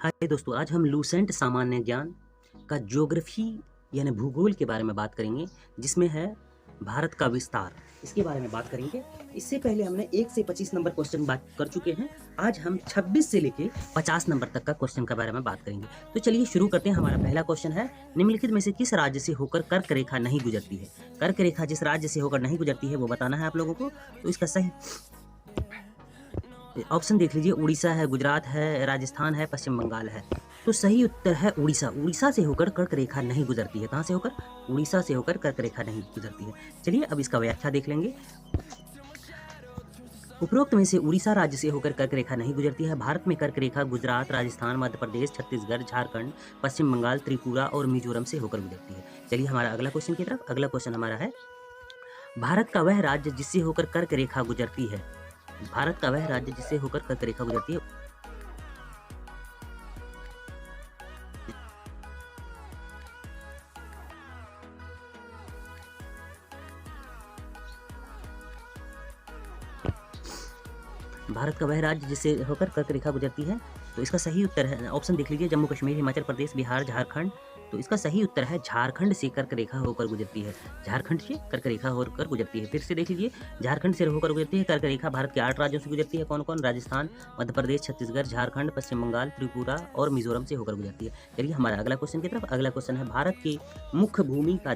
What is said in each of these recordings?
हाय दोस्तों, आज हम लूसेंट सामान्य ज्ञान का ज्योग्राफी यानी भूगोल के बारे में बात करेंगे, जिसमें है भारत का विस्तार। इसके बारे में बात करेंगे। इससे पहले हमने 1 से 25 नंबर क्वेश्चन बात कर चुके हैं। आज हम 26 से लेके 50 नंबर तक का क्वेश्चन के बारे में बात करेंगे। तो चलिए शुरू करते हैं। हमारा पहला क्वेश्चन है, निम्नलिखित में से किस राज्य से होकर कर्क रेखा नहीं गुजरती है? कर्क रेखा जिस राज्य से होकर नहीं गुजरती है वो बताना है आप लोगों को। तो इसका सही ऑप्शन देख लीजिए, उड़ीसा है, गुजरात है, राजस्थान है, पश्चिम बंगाल है। तो सही उत्तर है उड़ीसा। उड़ीसा से होकर कर्क रेखा नहीं गुजरती है। कहाँ से होकर? उड़ीसा से होकर कर्क रेखा नहीं गुजरती है। चलिए अब इसका व्याख्या देख लेंगे। उपरोक्त में से उड़ीसा राज्य से होकर कर्क रेखा नहीं गुजरती है। भारत में कर्क रेखा गुजरात, राजस्थान, मध्य प्रदेश, छत्तीसगढ़, झारखंड, पश्चिम बंगाल, त्रिपुरा और मिजोरम से होकर गुजरती है। चलिए हमारा अगला क्वेश्चन की तरफ। अगला क्वेश्चन हमारा है, भारत का वह राज्य जिससे होकर कर्क रेखा गुजरती है। भारत का वह राज्य जिससे होकर कर्क रेखा गुजरती है। भारत का वह राज्य जिससे होकर कर्क रेखा गुजरती है। तो इसका सही उत्तर है, ऑप्शन देख लीजिए, जम्मू कश्मीर, हिमाचल प्रदेश, बिहार, झारखंड। तो इसका सही उत्तर है झारखंड से कर्क रेखा होकर गुजरती है। झारखंड से कर्क रेखा होकर गुजरती है। फिर से देख लीजिए, झारखंड से होकर गुजरती है कर्क रेखा। भारत के 8 राज्यों से गुजरती है। कौन कौन? राजस्थान, मध्य प्रदेश, छत्तीसगढ़, झारखंड, पश्चिम बंगाल, त्रिपुरा और मिजोरम से होकर गुजरती है। चलिए हमारा अगला क्वेश्चन की तरफ। अगला क्वेश्चन है, भारत की मुख्य भूमि का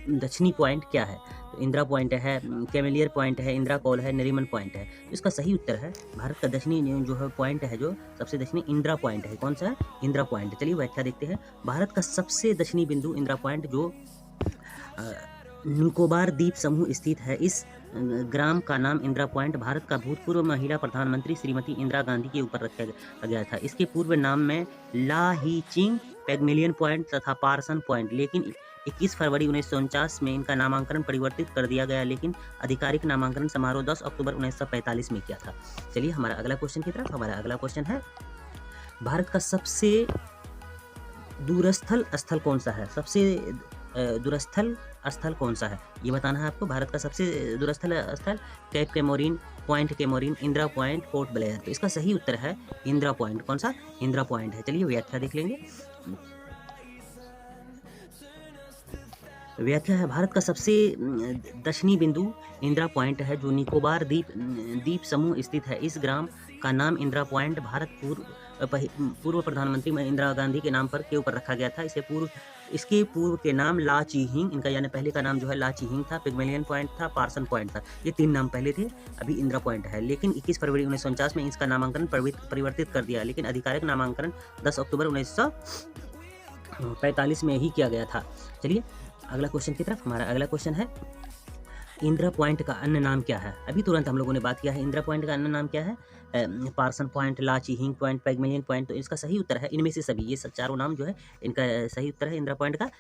दक्षिणी पॉइंट क्या है? तो इंदिरा पॉइंट है, कैमेलियर पॉइंट है, इंदिरा कॉल है, नरीमन पॉइंट है। तो इसका सही उत्तर है, भारत का दक्षिणी जो है पॉइंट है, जो सबसे दक्षिणी, इंदिरा पॉइंट है। कौन सा है? इंदिरा पॉइंट। चलिए व्याख्या देखते हैं। भारत का सबसे दक्षिणी बिंदु इंदिरा पॉइंट, जो निकोबार द्वीप समूह स्थित है। इस ग्राम का नाम इंदिरा पॉइंट भारत का भूतपूर्व महिला प्रधानमंत्री श्रीमती इंदिरा गांधी के ऊपर रखा गया था। इसके पूर्व नाम में ला ही चिंग, पैगमेलियन पॉइंट तथा पार्सन पॉइंट, लेकिन 21 फरवरी 1949 में इनका नामांकन परिवर्तित कर दिया गया, लेकिन आधिकारिक नामांकन समारोह 10 अक्टूबर 1945 में किया था। चलिए हमारा अगला क्वेश्चन की तरफ। हमारा अगला क्वेश्चन है, भारत का सबसे दूरस्थल स्थल कौन सा है? सबसे दूरस्थल स्थल कौन सा है ये बताना है आपको। भारत का सबसे दूरस्थल स्थल Cape Comorin, Point Comorin, Indira Point, Port Blair. तो इसका सही उत्तर है इंदिरा पॉइंट। कौन सा? इंदिरा पॉइंट है। चलिए व्याख्या देख लेंगे। व्याख्या है, भारत का सबसे दक्षिणी बिंदु इंदिरा पॉइंट है, जो निकोबार द्वीप समूह स्थित है। इस ग्राम का नाम इंदिरा पॉइंट भारत पूर्व प्रधानमंत्री इंदिरा गांधी के नाम के ऊपर रखा गया था। इसके पूर्व के नाम ला चीहिंग, इनका यानी पहले का नाम जो है ला चीहिंग था, पिग्मेलियन पॉइंट था, पार्सन पॉइंट था। ये 3 नाम पहले थे, अभी इंदिरा पॉइंट है। लेकिन 21 फरवरी 1949 में इसका नामांकन परिवर्तित कर दिया, लेकिन आधिकारिक नामांकन 10 अक्टूबर 1945 में ही किया गया था। चलिए अगला क्वेश्चन की तरफ। हमारा अगला क्वेश्चन है, इंदिरा पॉइंट का अन्य नाम क्या है? अभी तुरंत हम लोगों ने बात किया है, इंदिरा पॉइंट का अन्य नाम क्या है? पार्सन पॉइंट, ला चीहिंग पॉइंट, पैगमेलियन पॉइंट। तो इसका सही उत्तर है इनमें से सभी। ये चारों नाम जो है, इनका सही उत्तर है इंदिरा पॉइंट का।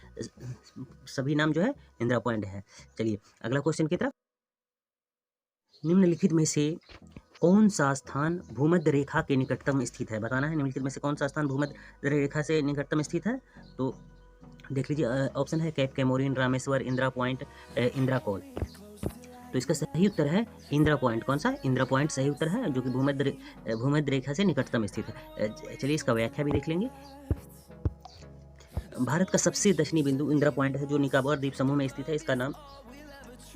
सभी नाम जो है इंदिरा पॉइंट है। चलिए अगला क्वेश्चन की तरफ। निम्नलिखित में से कौन सा स्थान भूमध्य रेखा के निकटतम स्थित है? बताना है, निम्नलिखित में से कौन सा स्थान भूमध्य रेखा से निकटतम स्थित है? तो देख लीजिए, ऑप्शन है Cape Comorin, Rameshwar, Indira Point, Indira Col. तो इसका सही उत्तर है इंदिरा पॉइंट। कौन सा? इंदिरा पॉइंट सही उत्तर है, जो कि भूमध्य रेखा से निकटतम स्थित है। चलिए इसका व्याख्या भी देख लेंगे। भारत का सबसे दक्षिणी बिंदु इंदिरा पॉइंट है, जो निकोबार द्वीप समूह में स्थित है। इसका नाम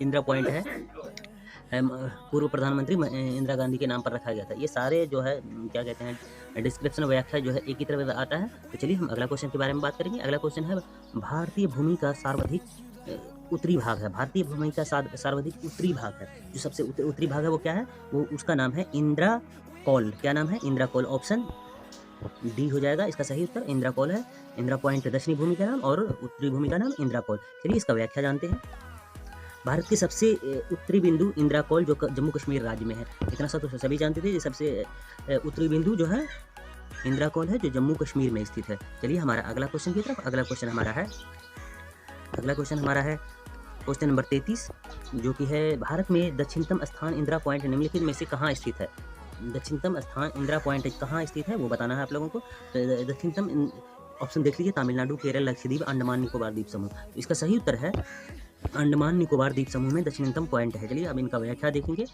इंदिरा पॉइंट है, पूर्व प्रधानमंत्री इंदिरा गांधी के नाम पर रखा गया था। ये सारे जो है क्या कहते हैं, डिस्क्रिप्शन व्याख्या जो है एक ही तरह आता है। तो चलिए हम अगला क्वेश्चन के बारे में बात करेंगे। अगला क्वेश्चन है, भारतीय भूमि का सर्वाधिक उत्तरी भाग है। भारतीय भूमि का सर्वाधिक उत्तरी भाग है, जो सबसे उत्तरी भाग है वो क्या है? वो उसका नाम है इंदिरा कॉल। क्या नाम है? इंदिरा कॉल। ऑप्शन डी हो जाएगा इसका सही उत्तर। इंदिरा कॉल है। इंदिरा पॉइंट दक्षिणी भूमि का नाम और उत्तरी भूमि का नाम इंदिरा कॉल। चलिए इसका व्याख्या जानते हैं। भारत के सबसे उत्तरी बिंदु इंदिरा कॉल, जो जम्मू कश्मीर राज्य में है। इतना सा तो सभी जानते थे। ये सबसे उत्तरी बिंदु जो है इंदिरा कॉल है, जो जम्मू कश्मीर में स्थित है। चलिए हमारा अगला क्वेश्चन की तरफ। अगला क्वेश्चन हमारा है क्वेश्चन नंबर 33, जो कि है, भारत में दक्षिणतम स्थान इंदिरा पॉइंट निम्नलिखित में से कहाँ स्थित है? दक्षिणतम स्थान इंदिरा पॉइंट कहाँ स्थित है वो बताना है आप लोगों को। तो दक्षिणतम ऑप्शन देख लीजिए, तमिलनाडु, केरल, लक्षद्वीप, अंडमान निकोबार द्वीप समूह। तो इसका सही उत्तर है अंडमान निकोबार द्वीप समूह में दक्षिणतम पॉइंट है। चलिए अब इनका व्याख्या देखेंगे।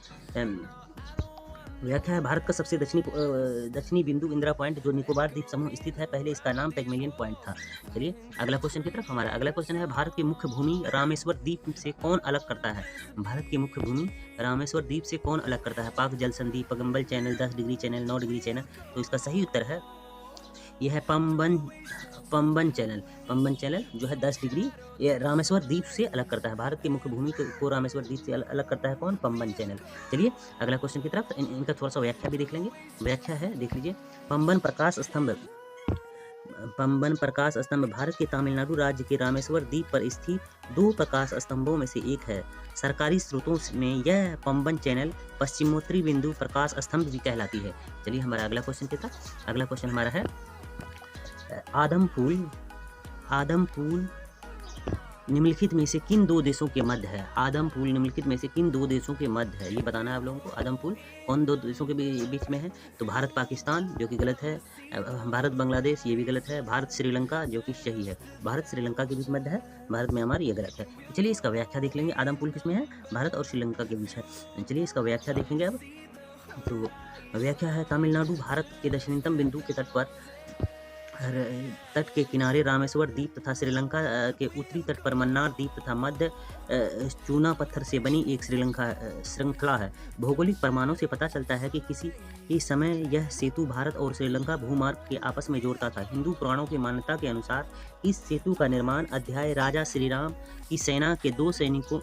व्याख्या है भारत का सबसे दक्षिणी बिंदु इंदिरा पॉइंट जो निकोबार द्वीप समूह स्थित है, पहले इसका नाम पैगमेलियन पॉइंट था। चलिए अगला क्वेश्चन की तरफ। हमारा अगला क्वेश्चन है भारत की मुख्य भूमि रामेश्वर द्वीप से कौन अलग करता है? भारत की मुख्य भूमि रामेश्वर द्वीप से कौन अलग करता है? पाक जल संधि, Pamban channel, 10 degree channel, 9 degree channel. तो इसका सही उत्तर है यह है पंबन चैनल। पंबन चैनल जो है 10 डिग्री ये रामेश्वर द्वीप से अलग करता है। भारत की मुख्य भूमि को रामेश्वर द्वीप से अलग करता है कौन? पंबन चैनल। चलिए अगला क्वेश्चन की तरफ। इनका थोड़ा सा व्याख्या भी देख लेंगे। व्याख्या है, देख लीजिए। पंबन प्रकाश स्तंभ भारत के तमिलनाडु राज्य के रामेश्वर द्वीप पर स्थित 2 प्रकाश स्तंभों में से एक है। सरकारी स्रोतों में यह पंबन चैनल पश्चिमोत्तरी बिंदु प्रकाश स्तंभ भी कहलाती है। चलिए हमारा अगला क्वेश्चन की तरफ। अगला क्वेश्चन हमारा है आदमपुल निम्नलिखित में से किन 2 देशों के मध्य है? आदमपुल निम्नलिखित में से किन 2 देशों के मध्य है, ये बताना है आप लोगों को। आदमपुल कौन 2 देशों के बीच में है? तो भारत पाकिस्तान, जो कि गलत है। भारत बांग्लादेश, ये भी गलत है। भारत श्रीलंका, जो कि सही है। भारत श्रीलंका के बीच मध्य है। भारत म्यांमार, ये गलत है। चलिए इसका व्याख्या देख लेंगे। आदमपुल किसमें है? भारत और श्रीलंका के बीच है। चलिए इसका व्याख्या देखेंगे अब। तो व्याख्या है तमिलनाडु भारत के दक्षिणतम बिंदु के तट के किनारे रामेश्वर द्वीप तथा श्रीलंका के उत्तरी तट पर मन्नार द्वीप तथा मध्य चूना पत्थर से बनी एक श्रृंखला है। भौगोलिक प्रमाणों से पता चलता है कि किसी समय यह सेतु भारत और श्रीलंका भूमार्ग के आपस में जोड़ता था। हिंदू पुराणों की मान्यता के अनुसार इस सेतु का निर्माण अध्याय राजा श्री राम की सेना के 2 सैनिकों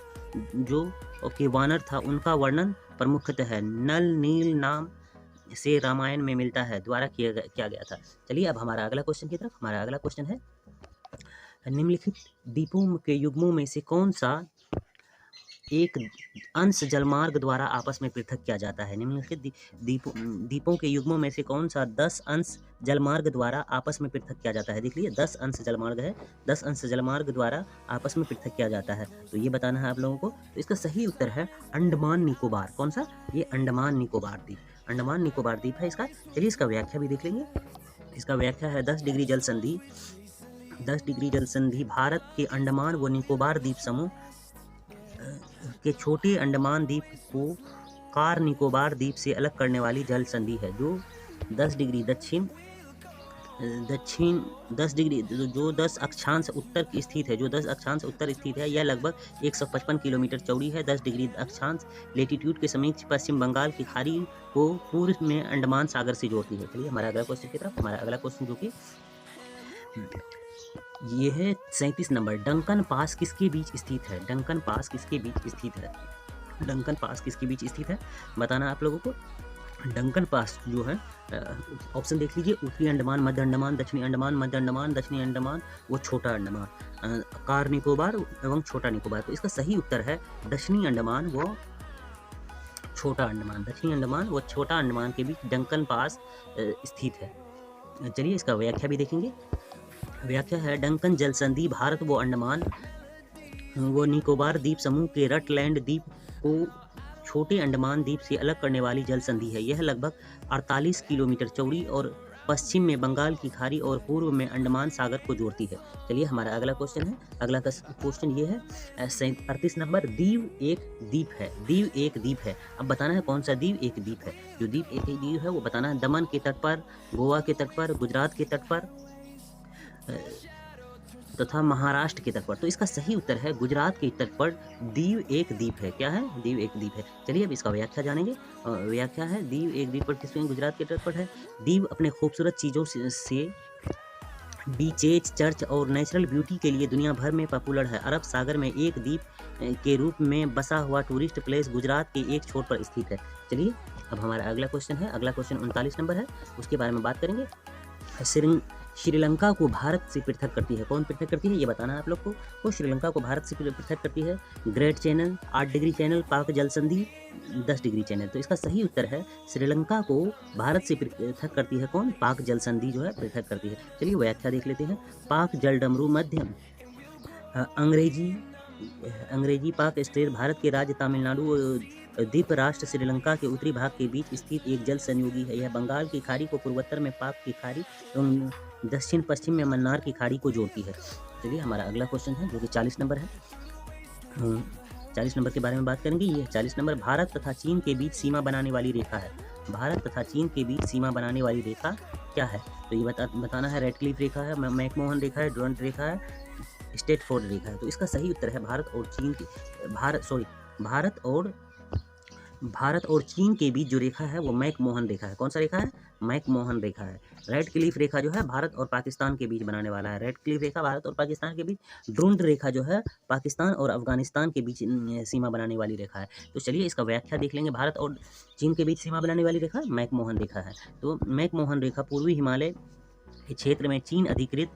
जो के वानर था उनका वर्णन प्रमुखतः है नल नील नाम से रामायण में मिलता है द्वारा किया गया था। चलिए अब हमारा अगला क्वेश्चन की तरफ। हमारा अगला क्वेश्चन है निम्नलिखित द्वीपों के युग्मों में से कौन सा एक अंश जलमार्ग द्वारा आपस में पृथक किया जाता है? निम्नलिखित द्वीपों के युग्मों में से कौन सा 10 अंश जलमार्ग द्वारा आपस में पृथक किया जाता है? देख लीजिए 10 अंश जलमार्ग है। 10 अंश जलमार्ग द्वारा आपस में पृथक किया जाता है। तो ये बताना है आप लोगों को। तो इसका सही उत्तर है अंडमान निकोबार। कौन सा? ये अंडमान निकोबार द्वीप। अंडमान निकोबार द्वीप है इसका। चलिए इसका व्याख्या भी देख लेंगे। इसका व्याख्या है 10 डिग्री जल संधि। 10 डिग्री जल संधि भारत के अंडमान व निकोबार द्वीप समूह के छोटे अंडमान द्वीप को कार निकोबार द्वीप से अलग करने वाली जल संधि है जो 10 डिग्री दक्षिण 10 अक्षांश उत्तर स्थित है। जो 10 अक्षांश उत्तर स्थित है। यह लगभग 155 किलोमीटर चौड़ी है। 10 डिग्री अक्षांश लेटीट्यूड के समीप पश्चिम बंगाल की खाड़ी को पूर्व में अंडमान सागर से जोड़ती है। चलिए हमारा अगला क्वेश्चन की तरफ। हमारा अगला क्वेश्चन जो कि ये है 37 नंबर। डंकन पास किसके बीच स्थित है? डंकन पास किसके बीच स्थित है? डंकन पास किसके बीच स्थित है बताना आप लोगों को। डंकन पास जो है ऑप्शन देख लीजिए। उत्तरी अंडमान, मध्य अंडमान, दक्षिणी अंडमान, मध्य अंडमान, दक्षिणी अंडमान व छोटा अंडमान, कार निकोबार एवं छोटा निकोबार। तो इसका सही उत्तर है दक्षिणी अंडमान व छोटा अंडमान। दक्षिणी अंडमान व छोटा अंडमान के बीच डंकन पास स्थित है। चलिए इसका व्याख्या भी देखेंगे। व्याख्या है डंकन जल संधि भारत व अंडमान व निकोबार द्वीप समूह के रटलैंड द्वीप को छोटे अंडमान द्वीप से अलग करने वाली जल संधि है। यह लगभग 48 किलोमीटर चौड़ी और पश्चिम में बंगाल की खाड़ी और पूर्व में अंडमान सागर को जोड़ती है। चलिए हमारा अगला क्वेश्चन है। अगला क्वेश्चन ये है 38 नंबर। दीव एक द्वीप है। दीव एक द्वीप है। अब बताना है कौन सा दीव एक द्वीप है। जो दीव एक द्वीप है वो बताना है दमन के तट पर, गोवा के तट पर, गुजरात के तट पर तथा महाराष्ट्र के तट पर। तो इसका सही उत्तर है गुजरात के तट पर दीव एक द्वीप है। क्या है? दीव एक द्वीप है। चलिए अब इसका व्याख्या जानेंगे। व्याख्या है दीव एक द्वीप पर किसमें? गुजरात के तट पर है। दीव अपने खूबसूरत चीज़ों से बीचेज, चर्च और नेचुरल ब्यूटी के लिए दुनिया भर में पॉपुलर है। अरब सागर में एक द्वीप के रूप में बसा हुआ टूरिस्ट प्लेस गुजरात के एक छोर पर स्थित है। चलिए अब हमारा अगला क्वेश्चन है। अगला क्वेश्चन 39 नंबर है, उसके बारे में बात करेंगे। श्रीलंका को भारत से पृथक करती है। कौन पृथक करती है ये बताना है आप लोग को। तो श्रीलंका को भारत से पृथक करती है ग्रेट चैनल, 8 डिग्री चैनल, पाक जल संधि, 10 डिग्री चैनल। तो इसका सही उत्तर है श्रीलंका को भारत से पृथक करती है कौन? पाक जल संधि जो है पृथक करती है। चलिए व्याख्या देख लेते हैं। पाक जल डमरू मध्यम अंग्रेजी पाक स्टेट भारत के राज्य तमिलनाडु द्वीप राष्ट्र श्रीलंका के उत्तरी भाग के बीच स्थित एक जल संयोगी है। यह बंगाल की खाड़ी को पूर्वोत्तर में पाक की खाड़ी एवं दक्षिण पश्चिम में मन्नार की खाड़ी को जोड़ती है। चलिए हमारा अगला क्वेश्चन है जो कि 40 नंबर है। 40 नंबर के बारे में बात करेंगे। ये 40 नंबर भारत तथा चीन के बीच सीमा बनाने वाली रेखा है। भारत तथा चीन के बीच सीमा बनाने वाली रेखा क्या है? तो ये बताना है। रेडक्लिफ रेखा है, मैकमोहन रेखा है, डुरंट रेखा है, स्ट्रैटफोर्ड रेखा है। तो इसका सही उत्तर है भारत और चीन के बीच जो रेखा है वो मैकमोहन रेखा है। कौन सा रेखा है? मैकमोहन रेखा है। रेडक्लिफ रेखा जो है भारत और पाकिस्तान के बीच बनाने वाला है। रेडक्लिफ रेखा भारत और पाकिस्तान के बीच। डुरंट रेखा जो है पाकिस्तान और अफगानिस्तान के बीच सीमा बनाने वाली रेखा है। तो चलिए इसका व्याख्या देख लेंगे। भारत और चीन के बीच सीमा बनाने वाली रेखा मैकमोहन रेखा है। तो मैकमोहन रेखा पूर्वी हिमालय के क्षेत्र में चीन अधिकृत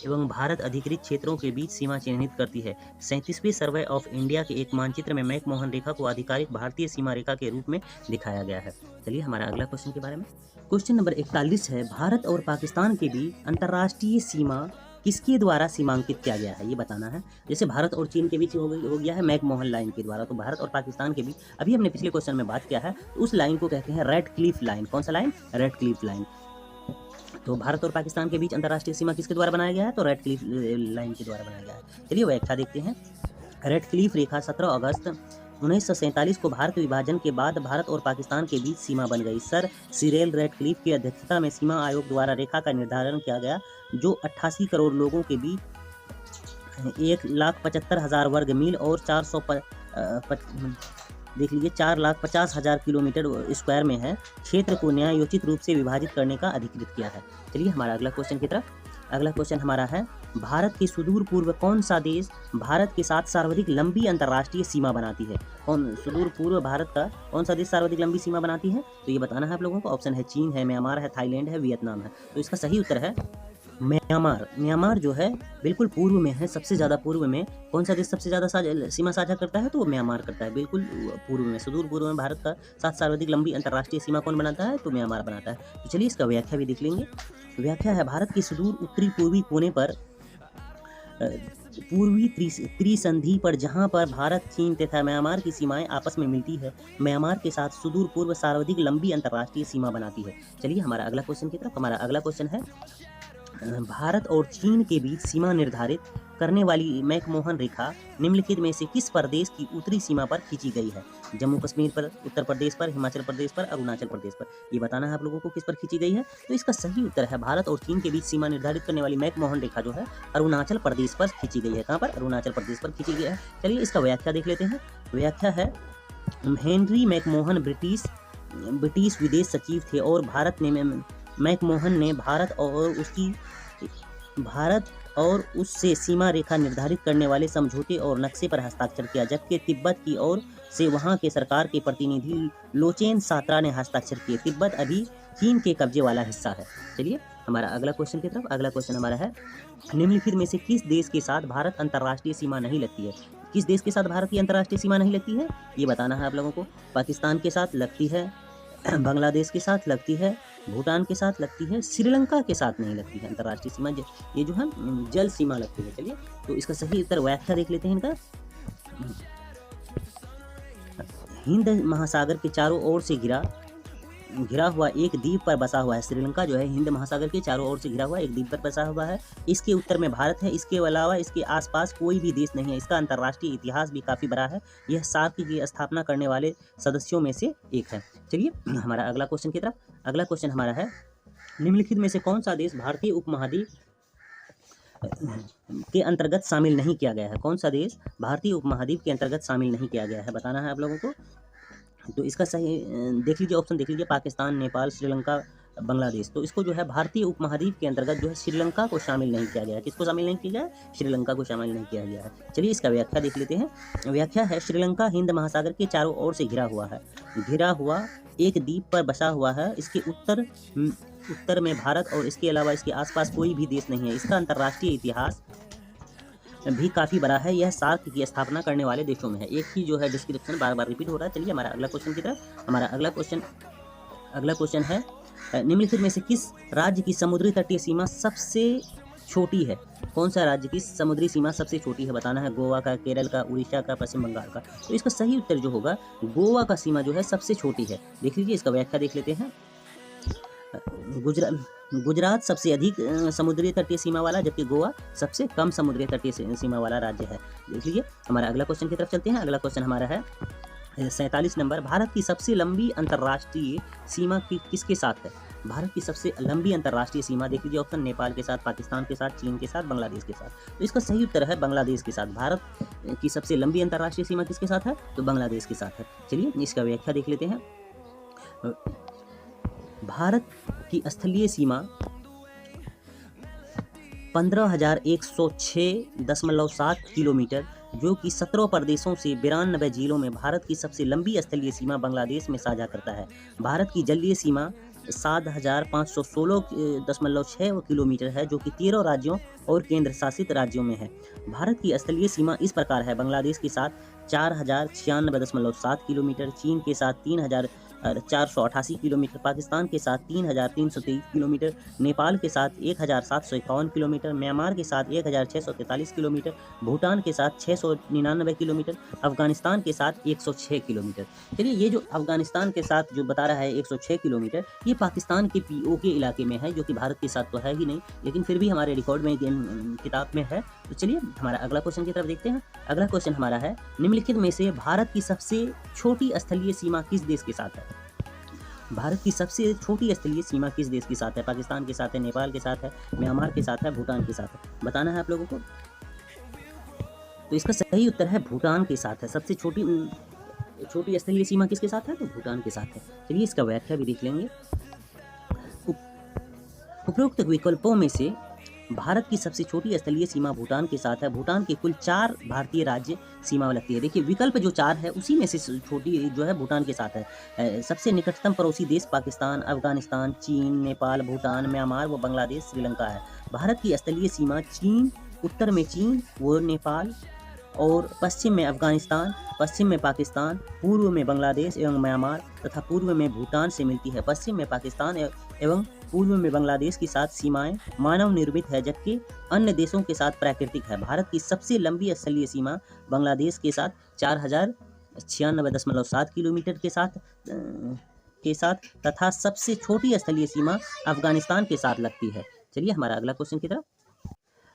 एवं भारत अधिकृत क्षेत्रों के बीच सीमा चिन्हित करती है। 37वें सर्वे ऑफ इंडिया के एक मानचित्र में मैकमोहन रेखा को आधिकारिक भारतीय सीमा रेखा के रूप में दिखाया गया है। चलिए हमारा अगला क्वेश्चन के बारे में। क्वेश्चन नंबर 41 है, भारत और पाकिस्तान के बीच अंतर्राष्ट्रीय सीमा किसके द्वारा सीमांकित किया गया है? ये बताना है। जैसे भारत और चीन के बीच हो गया है मैकमोहन लाइन के द्वारा, तो भारत और पाकिस्तान के बीच अभी हमने पिछले क्वेश्चन में बात किया है, तो उस लाइन को कहते हैं रेडक्लिफ लाइन। कौन सा लाइन? Radcliffe line. तो भारत और पाकिस्तान के बीच अंतर्राष्ट्रीय सीमा किसके द्वारा बनाया गया है? तो रेडक्लिफ लाइन के द्वारा बनाया गया है। चलिए व्याख्या देखते हैं। रेडक्लिफ रेखा 17 अगस्त 1947 को भारत विभाजन के बाद भारत और पाकिस्तान के बीच सीमा बन गई। सर सिरिल रेडक्लिफ की अध्यक्षता में सीमा आयोग द्वारा रेखा का निर्धारण किया गया, जो 88 करोड़ लोगों के बीच 1,75,000 वर्ग मील और 4,50,000 किलोमीटर स्क्वायर में है। क्षेत्र को न्यायोचित रूप से विभाजित करने का अधिकृत किया है। चलिए हमारा अगला क्वेश्चन की तरफ। अगला क्वेश्चन हमारा है, भारत के सुदूर पूर्व कौन सा देश भारत के साथ सर्वाधिक लंबी अंतर्राष्ट्रीय सीमा बनाती है? सुदूर पूर्व भारत का कौन सा देश सर्वाधिक लंबी सीमा बनाती है? तो ये बताना है आप लोगों को। ऑप्शन है चीन है, म्यांमार है, थाईलैंड है, वियतनाम है। तो इसका सही उत्तर है म्यांमार। म्यांमार जो है बिल्कुल पूर्व में है, सबसे ज़्यादा पूर्व में। कौन सा देश सबसे ज़्यादा सीमा साझा करता है? तो वो म्यांमार करता है, बिल्कुल पूर्व में, सुदूर पूर्व में। भारत का साथ सर्वाधिक लंबी अंतर्राष्ट्रीय सीमा कौन बनाता है? तो म्यांमार बनाता है। तो चलिए इसका व्याख्या भी देख लेंगे। व्याख्या है, भारत के सुदूर उत्तरी पूर्वी कोने पर पूर्वी त्रिसंधि पर जहां पर भारत, चीन तथा म्यांमार की सीमाएं आपस में मिलती है, म्यांमार के साथ सुदूर पूर्व सर्वाधिक लंबी अंतर्राष्ट्रीय सीमा बनाती है। चलिए हमारा अगला क्वेश्चन की तरफ। हमारा अगला क्वेश्चन है, भारत और चीन के बीच सीमा निर्धारित करने वाली मैकमोहन रेखा निम्नलिखित में से किस प्रदेश की उत्तरी सीमा पर खींची गई है? जम्मू कश्मीर पर, उत्तर प्रदेश पर, हिमाचल प्रदेश पर, अरुणाचल प्रदेश पर। ये बताना है आप लोगों को किस पर खींची गई है। तो इसका सही उत्तर है, भारत और चीन के बीच सीमा निर्धारित करने वाली मैकमोहन रेखा जो है अरुणाचल प्रदेश पर खींची गई है। कहाँ पर? अरुणाचल प्रदेश पर खींची गई है। चलिए इसका व्याख्या देख लेते हैं। व्याख्या है, हेनरी मैकमोहन ब्रिटिश विदेश सचिव थे और मैकमोहन ने भारत और उससे सीमा रेखा निर्धारित करने वाले समझौते और नक्शे पर हस्ताक्षर किया, जबकि तिब्बत की ओर से वहां के सरकार के प्रतिनिधि लोचेन सात्रा ने हस्ताक्षर किए। तिब्बत अभी चीन के कब्जे वाला हिस्सा है। चलिए हमारा अगला क्वेश्चन की तरफ। अगला क्वेश्चन हमारा है, निम्नलिखित में से किस देश के साथ भारत अंतर्राष्ट्रीय सीमा नहीं लगती है? किस देश के साथ भारत की अंतर्राष्ट्रीय सीमा नहीं लगती है? ये बताना है आप लोगों को। पाकिस्तान के साथ लगती है, बांग्लादेश के साथ लगती है, भूटान के साथ लगती है, श्रीलंका के साथ नहीं लगती है अंतर्राष्ट्रीय सीमा। ये जो है जल सीमा लगती है। चलिए तो इसका सही उत्तर व्याख्या देख लेते हैं इनका। हिंद महासागर के चारों ओर से घिरा हुआ एक द्वीप पर बसा हुआ है। श्रीलंका जो है हिंद महासागर के चारों ओर से घिरा हुआ एक द्वीप पर बसा हुआ है। इसके उत्तर में भारत है, इसके अलावा इसके आसपास कोई भी देश नहीं है। इसका अंतर्राष्ट्रीय इतिहास भी काफ़ी बड़ा है। यह सार्क की स्थापना करने वाले सदस्यों में से एक है। चलिए हमारा अगला क्वेश्चन की तरफ। अगला क्वेश्चन हमारा है, निम्नलिखित में से कौन सा देश भारतीय उपमहाद्वीप के अंतर्गत शामिल नहीं किया गया है? कौन सा देश भारतीय उपमहाद्वीप के अंतर्गत शामिल नहीं किया गया है, बताना है आप लोगों को। तो इसका सही देख लीजिए, ऑप्शन देख लीजिए, पाकिस्तान, नेपाल, श्रीलंका, बांग्लादेश। तो इसको जो है भारतीय उपमहाद्वीप के अंतर्गत जो है श्रीलंका को शामिल नहीं किया गया है। किसको शामिल नहीं किया गया है? श्रीलंका को शामिल नहीं किया गया है। चलिए इसका व्याख्या देख लेते हैं। व्याख्या है, श्रीलंका हिंद महासागर के चारों ओर से घिरा हुआ एक द्वीप पर बसा हुआ है। इसके उत्तर में भारत और इसके अलावा इसके आसपास कोई भी देश नहीं है। इसका अंतर्राष्ट्रीय इतिहास भी काफ़ी बड़ा है। यह सार्क की स्थापना करने वाले देशों में है। एक ही जो है डिस्क्रिप्शन बार बार रिपीट हो रहा है। चलिए हमारा अगला क्वेश्चन की तरफ। हमारा अगला क्वेश्चन है, निम्नलिखित में से किस राज्य की समुद्री तटीय सीमा सबसे छोटी है? कौन सा राज्य की समुद्री सीमा सबसे छोटी है, बताना है। गोवा का, केरल का, उड़ीसा का, पश्चिम बंगाल का। तो इसका सही उत्तर जो होगा, गोवा का सीमा जो है सबसे छोटी है। देख लीजिए, इसका व्याख्या देख लेते हैं। गुजरात सबसे अधिक समुद्री तटीय सीमा वाला, जबकि गोवा सबसे कम समुद्री तटीय सीमा वाला राज्य है। देख लीजिए। हमारा अगला क्वेश्चन की तरफ चलते हैं। अगला क्वेश्चन हमारा है, 47 नंबर, भारत की सबसे लंबी अंतर्राष्ट्रीय सीमा किसके साथ है? भारत की सबसे लंबी अंतर्राष्ट्रीय सीमा देख लीजिए ऑप्शन, नेपाल के साथ, पाकिस्तान के साथ, चीन के साथ, बांग्लादेश के साथ। तो इसका सही उत्तर है बांग्लादेश के साथ। भारत की सबसे लंबी अंतर्राष्ट्रीय सीमा किसके साथ है? तो बांग्लादेश के साथ है। चलिए इसका व्याख्या देख लेते हैं। भारत की स्थलीय सीमा 15,106.7 किलोमीटर, जो कि 17 प्रदेशों से 92 जिलों में भारत की सबसे लंबी स्थलीय सीमा बांग्लादेश में साझा करता है। भारत की जलीय सीमा 7,516.6 किलोमीटर है, जो कि 13 राज्यों और केंद्र शासित राज्यों में है। भारत की स्थलीय सीमा इस प्रकार है: बांग्लादेश के साथ 4,096.7 किलोमीटर, चीन के साथ 3,488 किलोमीटर, पाकिस्तान के साथ 3,323 किलोमीटर, नेपाल के साथ 1,751 किलोमीटर, म्यांमार के साथ 1,643 किलोमीटर, भूटान के साथ 699 किलोमीटर, अफगानिस्तान के साथ 106 किलोमीटर। चलिए ये जो अफगानिस्तान के साथ जो बता रहा है 106 किलोमीटर, ये पाकिस्तान के POK इलाके में है, जो कि भारत के साथ तो है ही नहीं, लेकिन फिर भी हमारे रिकॉर्ड में किताब में है। तो चलिए हमारा अगला क्वेश्चन की तरफ देखते हैं। अगला क्वेश्चन हमारा है, निम्नलिखित में से भारत की सबसे छोटी स्थलीय सीमा किस देश के साथ है? भारत की सबसे छोटी स्थलीय सीमा किस देश के साथ है? पाकिस्तान के साथ है, नेपाल के साथ है, म्यांमार के साथ है, भूटान के साथ है। बताना है आप लोगों को। तो इसका सही उत्तर है भूटान के साथ है। सबसे छोटी स्थलीय सीमा किसके साथ है? तो भूटान के साथ है। चलिए इसका व्याख्या भी देख लेंगे। उपरोक्त विकल्पों में से भारत की सबसे छोटी स्थलीय सीमा भूटान के साथ है। भूटान के कुल 4 भारतीय राज्य सीमा लगती है। देखिए विकल्प जो 4 है उसी में से छोटी जो है भूटान के साथ है। सबसे निकटतम पड़ोसी देश पाकिस्तान, अफगानिस्तान, चीन, नेपाल, भूटान, म्यांमार व बांग्लादेश, श्रीलंका है। भारत की स्थलीय सीमा चीन, उत्तर में चीन व नेपाल और पश्चिम में अफगानिस्तान, पश्चिम में पाकिस्तान, पूर्व में बांग्लादेश एवं म्यांमार तथा पूर्व में भूटान से मिलती है। पश्चिम में पाकिस्तान एवं पूर्व में बांग्लादेश की साथ सीमाएं मानव निर्मित है, जबकि अन्य देशों के साथ प्राकृतिक है। भारत की सबसे लंबी स्थलीय सीमा बांग्लादेश के साथ 4,096.7 किलोमीटर के साथ तथा सबसे छोटी स्थलीय सीमा अफगानिस्तान के साथ लगती है। चलिए हमारा अगला क्वेश्चन की तरफ।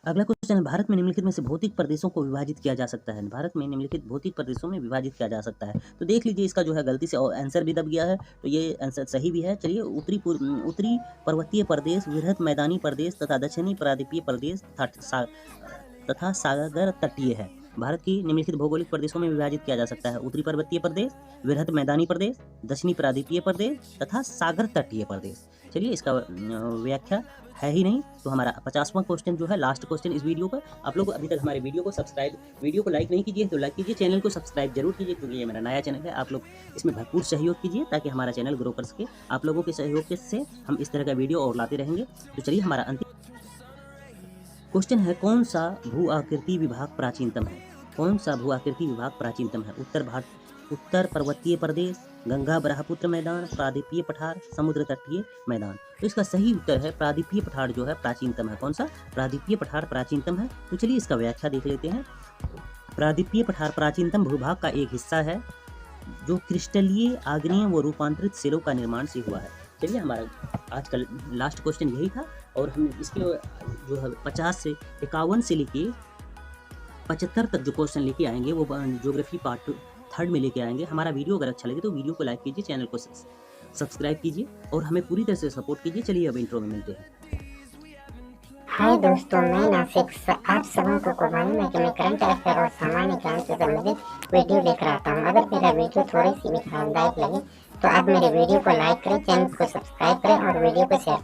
अगला क्वेश्चन है, भारत में निम्नलिखित में से भौतिक प्रदेशों को विभाजित किया जा सकता है? भारत में निम्नलिखित भौतिक प्रदेशों में विभाजित किया जा सकता है। तो देख लीजिए इसका जो है गलती से आंसर भी दब गया है, तो ये आंसर सही भी है। चलिए उत्तरी पर्वतीय प्रदेश, वृहद मैदानी प्रदेश तथा दक्षिणी प्रायद्वीपीय प्रदेश तथा सागर तटीय है। भारत की निम्नलिखित भौगोलिक प्रदेशों में विभाजित किया जा सकता है: उत्तरी पर्वतीय प्रदेश, वृहद मैदानी प्रदेश, दक्षिणी प्रायद्वीपीय प्रदेश तथा सागर तटीय प्रदेश। चलिए इसका व्याख्या है ही नहीं। तो हमारा 50वां क्वेश्चन जो है, लास्ट क्वेश्चन इस वीडियो का। आप लोग अभी तक हमारे वीडियो को लाइक नहीं कीजिए तो लाइक कीजिए, चैनल को सब्सक्राइब जरूर कीजिए, क्योंकि ये मेरा नया चैनल है। आप लोग इसमें भरपूर सहयोग कीजिए ताकि हमारा चैनल ग्रो कर सके। आप लोगों के सहयोग से हम इस तरह का वीडियो और लाते रहेंगे। तो चलिए हमारा अंतिम क्वेश्चन है, कौन सा भू आकृति विभाग प्राचीनतम है? कौन सा भू आकृति विभाग प्राचीनतम है? उत्तर पर्वतीय प्रदेश, गंगा ब्रह्मपुत्र मैदान, प्रायद्वीपीय पठार, समुद्र तटीय मैदान। तो इसका सही उत्तर है प्रायद्वीपीय पठार जो है प्राचीनतम है। कौन सा? प्रायद्वीपीय पठार प्राचीनतम है। तो चलिए इसका व्याख्या देख लेते हैं। प्रायद्वीपीय पठार प्राचीनतम भूभाग का एक हिस्सा है जो क्रिस्टलीय, आग्नेय व रूपांतरित सेलों का निर्माण से हुआ है। चलिए हमारा आज का लास्ट क्वेश्चन यही था, और हम इसके जो है 50 से 51 से लेके 75 तक जो क्वेश्चन लेके आएंगे वो ज्योग्राफी पार्ट 3 में लेके आएंगे। हमारा वीडियो अगर अच्छा लगे तो वीडियो को लाइक कीजिए, चैनल को सब्सक्राइब कीजिए और हमें पूरी तरह से सपोर्ट कीजिए। चलिए अब इंट्रो में मिलते हैं। हाय दोस्तों, मैं नासिक आप सबों को मालूम है कि मैं करंट अफेयर और सामान्य ज्ञान से संबंधित वीडियो लेकर आता हूँ। अगर मेरा वीडियो थोड़ी सी भी आरामदायक लगे तो आप मेरे वीडियो को लाइक करें, चैनल को सब्सक्राइब करें और वीडियो को शेयर करें।